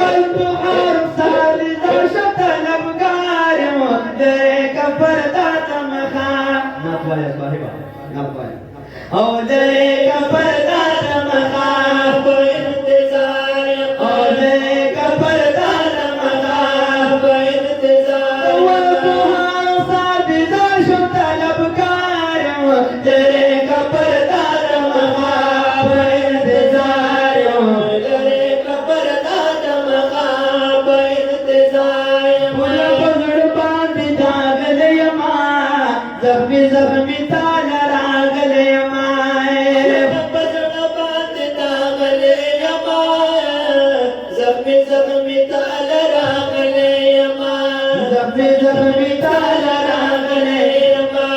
والبحر صار دوشة الأفكار دريك فردات مخا نقوى يا صاحبة نقوى أو دريك فردات مخا بانتظار أو دريك فردات مخا بانتظار والبحر صار دوشة الأفكار دريك فردات مخا بانتظار دريك فردات مخا بانتظار ولا بزر باندې داغلی یما زخمی زخمی تال راغلی یما بزر باندې داغلی یما زخمی زخمی تال راغلی یما زخمی زخمی تال راغلی یما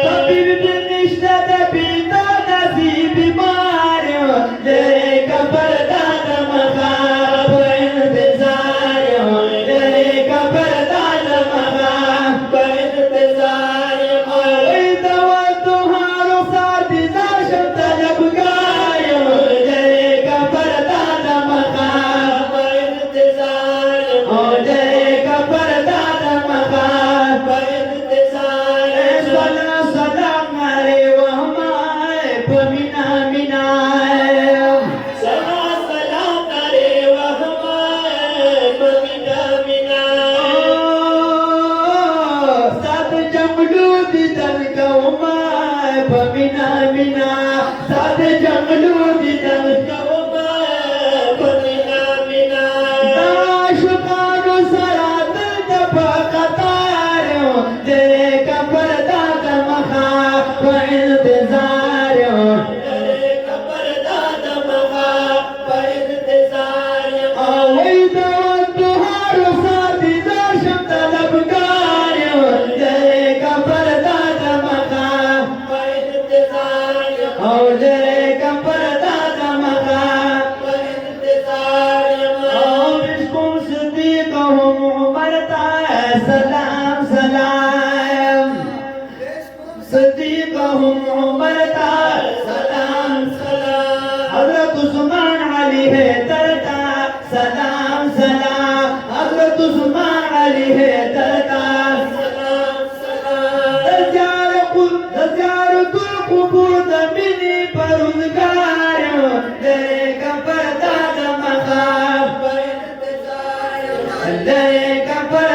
طبیب دې نشته د بینا نصیب بیمار درې کفر داد مخا په انتظار درې کفر داد مخا په انتظار وای دوا توهار سات دار شم طلبګار درې کفر داد مخا په انتظار درې کفر داد مخا په انتظار سلام علیه وهمای په مینا مینا سلام علیه وهمای په مینا مینا سات جملو دي دل کومای په مینا مینا سات جملو دي دل کومای په مینا مینا عاشقانو سره د په قطار دې کفر داد مخا په انتظار دې کفر داد مخا په انتظار اوې د دوهار ساتي د شم طلبګار دې کفر داد مخا په انتظار او دې کفر داد مخا په انتظار او بشكم صديقهم عمر سلام سلام صديقهم عمر سلام سلام حضرت عثمان علي درتا سلام سلام حضرت عثمان علي درتا سلام سلام دزار القبور دمني پروزگار درے کفر داد مخاب انتظار درے کفر